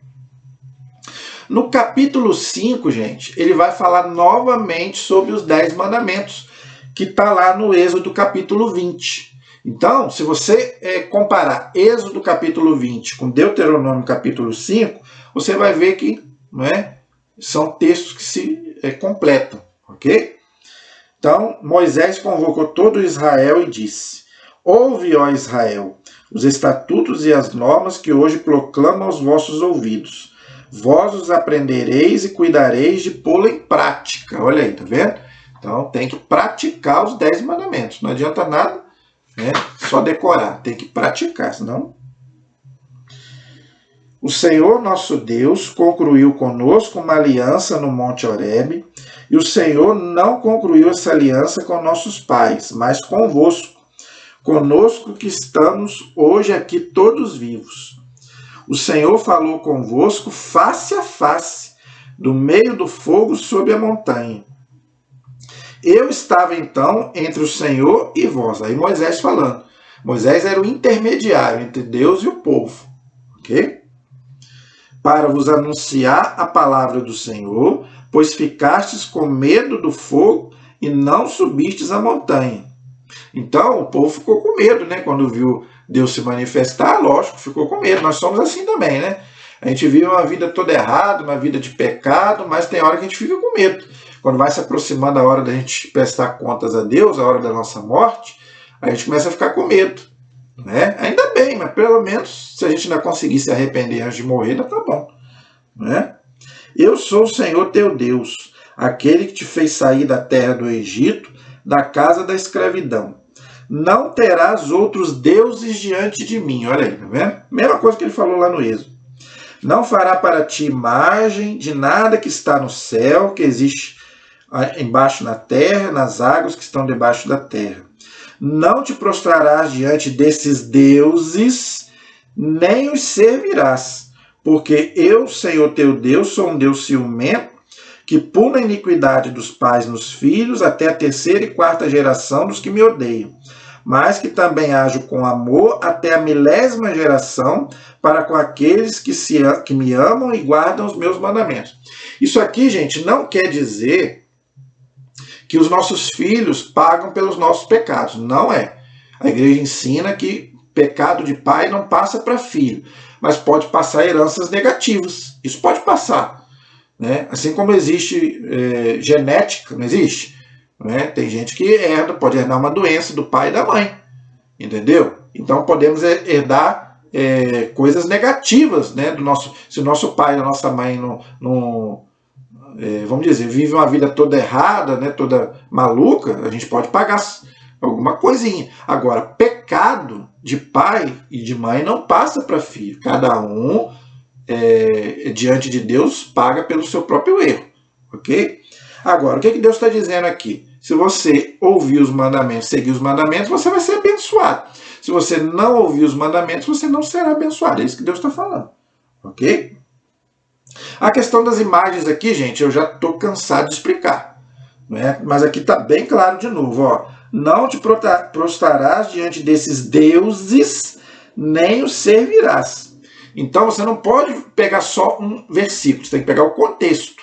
No capítulo 5, gente, ele vai falar novamente sobre os 10 mandamentos, que está lá no Êxodo capítulo 20. Então, se você comparar Êxodo capítulo 20 com Deuteronômio capítulo 5, você vai ver que, não é, são textos que se completam, ok? Então, Moisés convocou todo Israel e disse: ouve, ó Israel, os estatutos e as normas que hoje proclamo aos vossos ouvidos. Vós os aprendereis e cuidareis de pô-lo em prática. Olha aí, tá vendo? Então, tem que praticar os 10 mandamentos. Não adianta nada, né, só decorar. Tem que praticar, senão... O Senhor nosso Deus concluiu conosco uma aliança no Monte Horebe, e o Senhor não concluiu essa aliança com nossos pais, mas convosco, conosco que estamos hoje aqui todos vivos. O Senhor falou convosco face a face, do meio do fogo sob a montanha. Eu estava então entre o Senhor e vós. Aí Moisés falando. Moisés era o intermediário entre Deus e o povo. Ok? Para vos anunciar a palavra do Senhor, pois ficastes com medo do fogo e não subistes a montanha. Então o povo ficou com medo, né? Quando viu Deus se manifestar, lógico, ficou com medo. Nós somos assim também, né? A gente vive uma vida toda errada, uma vida de pecado, mas tem hora que a gente fica com medo. Quando vai se aproximando a hora da gente prestar contas a Deus, a hora da nossa morte, a gente começa a ficar com medo. Né? Ainda bem, mas pelo menos se a gente ainda conseguir se arrepender antes de morrer, ainda tá bom. Né? Eu sou o Senhor teu Deus, aquele que te fez sair da terra do Egito, da casa da escravidão. Não terás outros deuses diante de mim. Olha aí, tá vendo? Mesma coisa que ele falou lá no Êxodo. Não fará para ti imagem de nada que está no céu, que existe embaixo na terra, nas águas que estão debaixo da terra. Não te prostrarás diante desses deuses, nem os servirás, porque eu, Senhor teu Deus, sou um Deus ciumento, que pune a iniquidade dos pais nos filhos, até a terceira e quarta geração dos que me odeiam, mas que também ajo com amor até a milésima geração para com aqueles que me amam e guardam os meus mandamentos. Isso aqui, gente, não quer dizer que os nossos filhos pagam pelos nossos pecados. Não é. A igreja ensina que pecado de pai não passa para filho, mas pode passar heranças negativas. Isso pode passar. Né? Assim como existe genética, não existe? Né? Tem gente que pode herdar uma doença do pai e da mãe. Entendeu? Então podemos herdar coisas negativas, né, se o nosso pai e a nossa mãe vamos dizer, vive uma vida toda errada, né, toda maluca, a gente pode pagar alguma coisinha. Agora, pecado de pai e de mãe não passa para filho. Cada um, diante de Deus, paga pelo seu próprio erro. Ok? Agora, o que Deus está dizendo aqui? Se você ouvir os mandamentos, seguir os mandamentos, você vai ser abençoado. Se você não ouvir os mandamentos, você não será abençoado. É isso que Deus está falando. Ok? A questão das imagens aqui, gente, eu já estou cansado de explicar. Né? Mas aqui está bem claro de novo. Ó. Não te prostrarás diante desses deuses, nem os servirás. Então você não pode pegar só um versículo, você tem que pegar o contexto.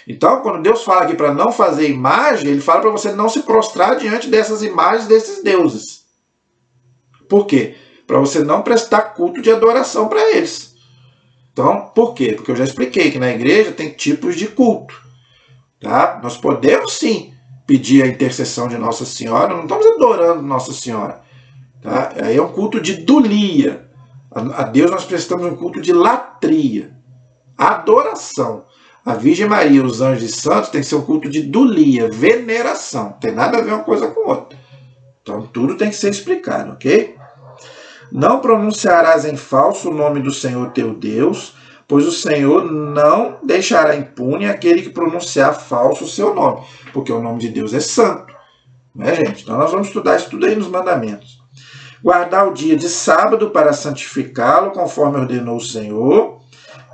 Então, quando Deus fala aqui para não fazer imagem, ele fala para você não se prostrar diante dessas imagens, desses deuses. Por quê? Para você não prestar culto de adoração para eles. Então, por quê? Porque eu já expliquei que na igreja tem tipos de culto. Tá? Nós podemos sim pedir a intercessão de Nossa Senhora, não estamos adorando Nossa Senhora. Tá? Aí é um culto de dulia. A Deus nós prestamos um culto de latria. Adoração. A Virgem Maria, os anjos e santos, tem que ser um culto de dulia, veneração. Não tem nada a ver uma coisa com outra. Então tudo tem que ser explicado, ok? Não pronunciarás em falso o nome do Senhor teu Deus, pois o Senhor não deixará impune aquele que pronunciar falso o seu nome, porque o nome de Deus é santo. Né, gente? Então nós vamos estudar isso tudo aí nos mandamentos. Guardar o dia de sábado para santificá-lo, conforme ordenou o Senhor.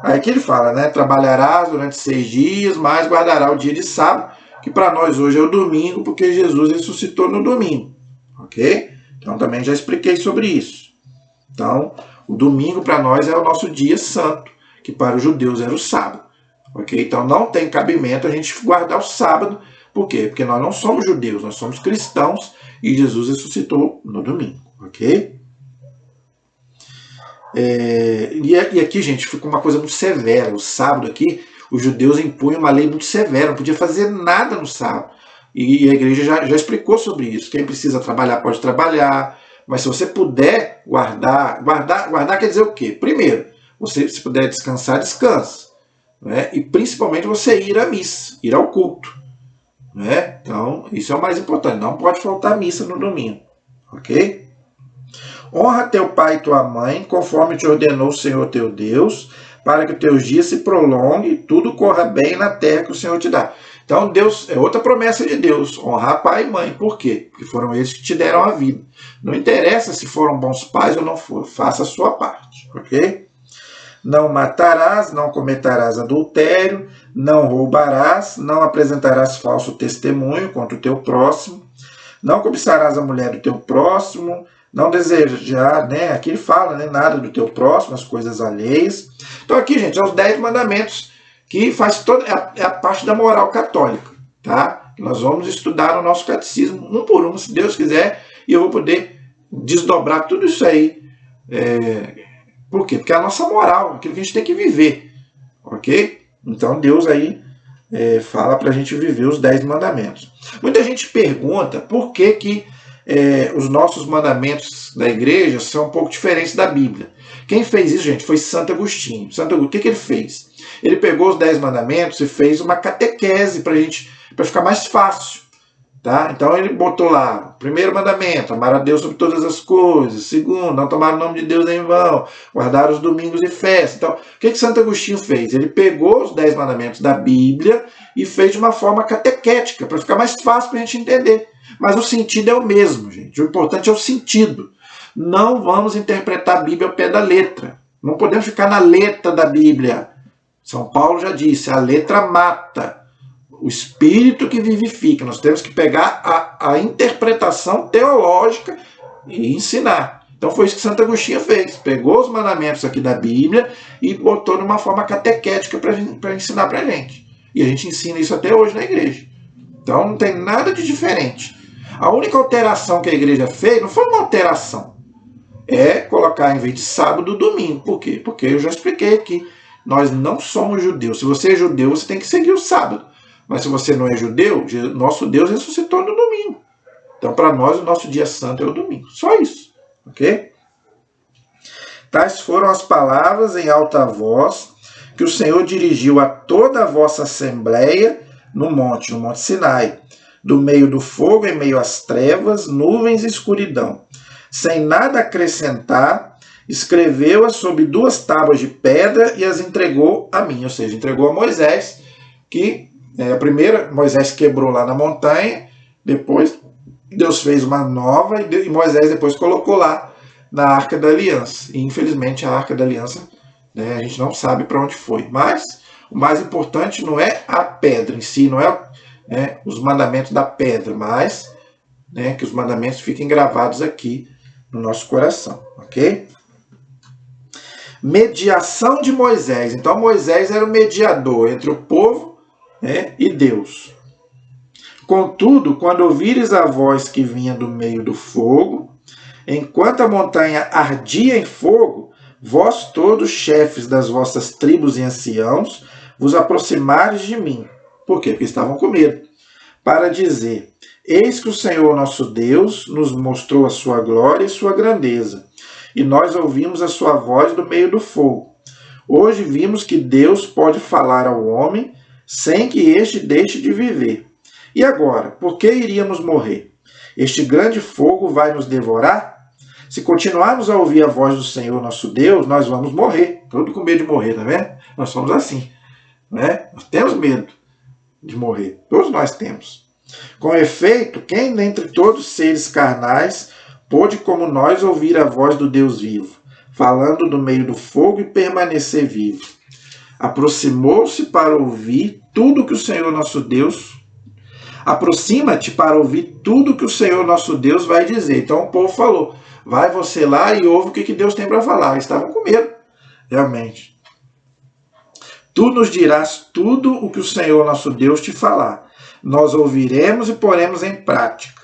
Aí que ele fala, né? Trabalharás durante 6 dias, mas guardará o dia de sábado, que para nós hoje é o domingo, porque Jesus ressuscitou no domingo. Ok? Então também já expliquei sobre isso. Então, o domingo para nós é o nosso dia santo, que para os judeus era o sábado. Ok? Então não tem cabimento a gente guardar o sábado. Por quê? Porque nós não somos judeus, nós somos cristãos e Jesus ressuscitou no domingo. Ok? E aqui, gente, fica uma coisa muito severa. O sábado aqui, os judeus impunham uma lei muito severa, não podia fazer nada no sábado. E a igreja já explicou sobre isso. Quem precisa trabalhar pode trabalhar, mas se você puder guardar quer dizer o quê? Primeiro, se puder descansar, descansa. Né? E principalmente você ir à missa, ir ao culto. Né? Então, isso é o mais importante. Não pode faltar missa no domingo. Ok? Honra teu pai e tua mãe, conforme te ordenou o Senhor teu Deus, para que os teus dias se prolonguem e tudo corra bem na terra que o Senhor te dá. Então, Deus é outra promessa de Deus, honrar pai e mãe. Por quê? Porque foram eles que te deram a vida. Não interessa se foram bons pais ou não foram, faça a sua parte, ok? Não matarás, não cometerás adultério, não roubarás, não apresentarás falso testemunho contra o teu próximo, não cobiçarás a mulher do teu próximo, não desejar, né? Aqui ele fala, né? Nada do teu próximo, as coisas alheias. Então aqui, gente, são os 10 mandamentos que faz toda a parte da moral católica, tá? Nós vamos estudar no nosso catecismo, um por um, se Deus quiser, e eu vou poder desdobrar tudo isso aí. Por quê? Porque é a nossa moral, aquilo que a gente tem que viver, ok? Então Deus aí fala para a gente viver os 10 mandamentos. Muita gente pergunta por que os nossos mandamentos da igreja são um pouco diferentes da Bíblia. Quem fez isso, gente, foi Santo Agostinho. O que ele fez? Ele pegou os 10 mandamentos e fez uma catequese para ficar mais fácil. Tá? Então ele botou lá, primeiro mandamento, amar a Deus sobre todas as coisas. Segundo, não tomar o nome de Deus em vão, guardar os domingos e festas. Então, o que Santo Agostinho fez? Ele pegou os 10 mandamentos da Bíblia e fez de uma forma catequética, para ficar mais fácil para a gente entender. Mas o sentido é o mesmo, gente. O importante é o sentido. Não vamos interpretar a Bíblia ao pé da letra. Não podemos ficar na letra da Bíblia. São Paulo já disse, a letra mata. O espírito que vivifica. Nós temos que pegar a interpretação teológica e ensinar. Então foi isso que Santo Agostinho fez. Pegou os mandamentos aqui da Bíblia e botou de uma forma catequética para ensinar para a gente. E a gente ensina isso até hoje na igreja. Então não tem nada de diferente. A única alteração que a igreja fez não foi uma alteração. É colocar em vez de sábado, domingo. Por quê? Porque eu já expliquei aqui. Nós não somos judeus. Se você é judeu, você tem que seguir o sábado. Mas se você não é judeu, nosso Deus ressuscitou no domingo. Então, para nós, o nosso dia santo é o domingo. Só isso. Ok? Tais foram as palavras em alta voz que o Senhor dirigiu a toda a vossa assembleia no monte Sinai, do meio do fogo em meio às trevas, nuvens e escuridão. Sem nada acrescentar, escreveu-as sobre 2 tábuas de pedra e as entregou a mim. Ou seja, entregou a Moisés, que a primeira Moisés quebrou lá na montanha, depois Deus fez uma nova e Moisés depois colocou lá na Arca da Aliança. E infelizmente a Arca da Aliança, a gente não sabe para onde foi. Mas o mais importante não é a pedra em si, não é os mandamentos da pedra, mas que os mandamentos fiquem gravados aqui no nosso coração, ok? Mediação de Moisés. Então Moisés era o mediador entre o povo e Deus. Contudo, quando ouvires a voz que vinha do meio do fogo, enquanto a montanha ardia em fogo, vós todos, chefes das vossas tribos e anciãos, vos aproximares de mim. Por quê? Porque estavam com medo. Para dizer, eis que o Senhor nosso Deus nos mostrou a sua glória e sua grandeza, e nós ouvimos a sua voz do meio do fogo. Hoje vimos que Deus pode falar ao homem sem que este deixe de viver. E agora, por que iríamos morrer? Este grande fogo vai nos devorar? Se continuarmos a ouvir a voz do Senhor nosso Deus, nós vamos morrer. Todo com medo de morrer, tá vendo? Nós somos assim. Nós temos medo de morrer. Todos nós temos. Com efeito, quem dentre todos os seres carnais pôde, como nós, ouvir a voz do Deus vivo, falando do meio do fogo e permanecer vivo? Aproximou-se para ouvir tudo que o Senhor nosso Deus... Aproxima-te para ouvir tudo que o Senhor nosso Deus vai dizer. Então o povo falou, vai você lá e ouve o que Deus tem para falar. Eles estavam com medo, realmente. Tu nos dirás tudo o que o Senhor nosso Deus te falar. Nós ouviremos e poremos em prática.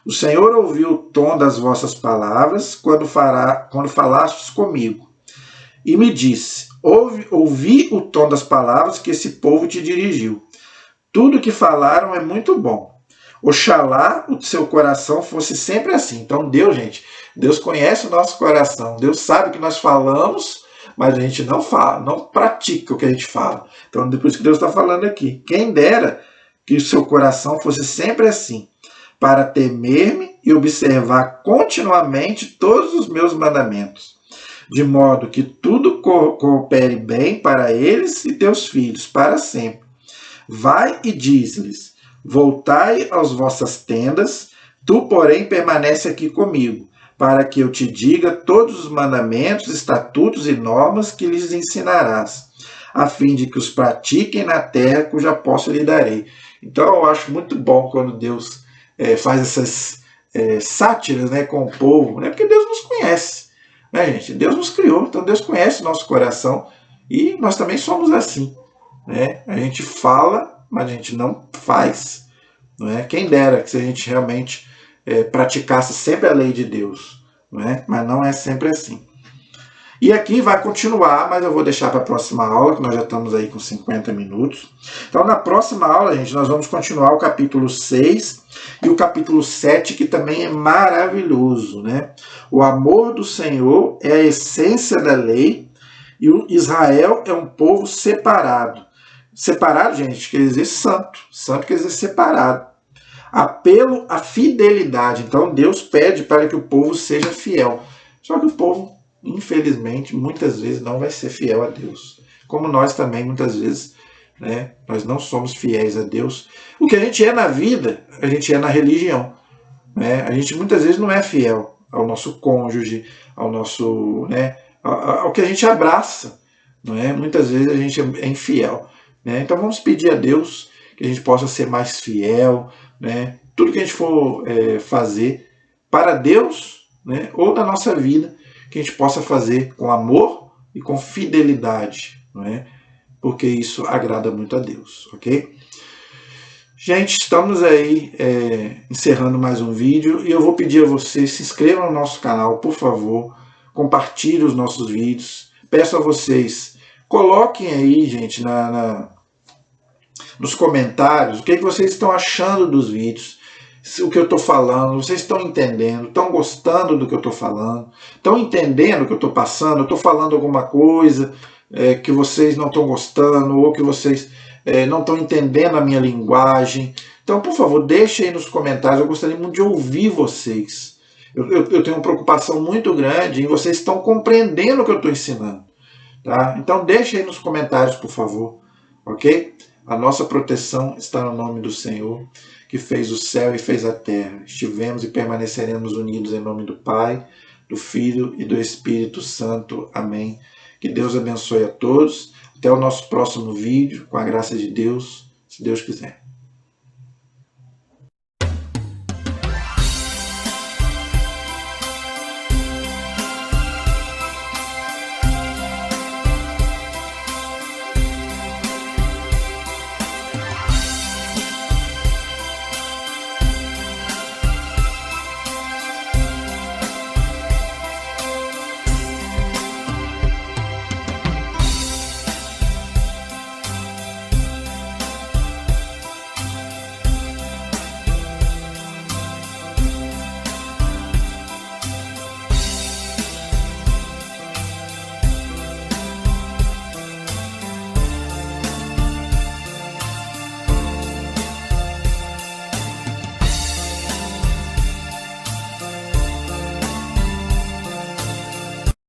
O Senhor ouviu o tom das vossas palavras quando falastes comigo. E me disse, ouvi o tom das palavras que esse povo te dirigiu. Tudo que falaram é muito bom. Oxalá o seu coração fosse sempre assim. Então Deus, gente, Deus conhece o nosso coração. Deus sabe o que nós falamos, mas a gente não fala, não pratica o que a gente fala. Então depois que Deus está falando aqui. Quem dera que o seu coração fosse sempre assim, para temer-me e observar continuamente todos os meus mandamentos, de modo que tudo coopere bem para eles e teus filhos, para sempre. Vai e diz-lhes: voltai às vossas tendas, tu, porém, permanece aqui comigo, para que eu te diga todos os mandamentos, estatutos e normas que lhes ensinarás, a fim de que os pratiquem na terra cuja posse lhe darei. Então eu acho muito bom quando Deus faz essas sátiras, né, com o povo, né, porque Deus nos conhece, né, gente? Deus nos criou, então Deus conhece o nosso coração e nós também somos assim, né? A gente fala, mas a gente não faz, não é? Quem dera que se a gente realmente praticasse sempre a lei de Deus, não é? Mas não é sempre assim. E aqui vai continuar, mas eu vou deixar para a próxima aula, que nós já estamos aí com 50 minutos. Então, na próxima aula, gente, nós vamos continuar o capítulo 6 e o capítulo 7, que também é maravilhoso, né? O amor do Senhor é a essência da lei e o Israel é um povo separado. Separado, gente, quer dizer santo. Santo quer dizer separado. Apelo à fidelidade. Então, Deus pede para que o povo seja fiel. Só que o povo, infelizmente, muitas vezes não vai ser fiel a Deus. Como nós também, muitas vezes, né, nós não somos fiéis a Deus. O que a gente é na vida, a gente é na religião. Né? A gente muitas vezes não é fiel ao nosso cônjuge, ao nosso, né, ao que a gente abraça. Não é? Muitas vezes a gente é infiel. Né? Então vamos pedir a Deus que a gente possa ser mais fiel. Né? Tudo que a gente for fazer para Deus, né, ou na nossa vida, que a gente possa fazer com amor e com fidelidade, não é? Porque isso agrada muito a Deus, ok? Gente, estamos aí encerrando mais um vídeo e eu vou pedir a vocês, se inscrevam no nosso canal, por favor, compartilhem os nossos vídeos, peço a vocês, coloquem aí, gente, nos comentários o que vocês estão achando dos vídeos, o que eu estou falando, vocês estão entendendo, estão gostando do que eu estou falando, estão entendendo o que eu estou passando, eu estou falando alguma coisa que vocês não estão gostando, ou que vocês não estão entendendo a minha linguagem. Então, por favor, deixem aí nos comentários, eu gostaria muito de ouvir vocês. Eu tenho uma preocupação muito grande em vocês estão compreendendo o que eu estou ensinando. Tá? Então, deixem aí nos comentários, por favor, ok? A nossa proteção está no nome do Senhor, que fez o céu e fez a terra. Estivemos e permaneceremos unidos em nome do Pai, do Filho e do Espírito Santo. Amém. Que Deus abençoe a todos. Até o nosso próximo vídeo, com a graça de Deus, se Deus quiser.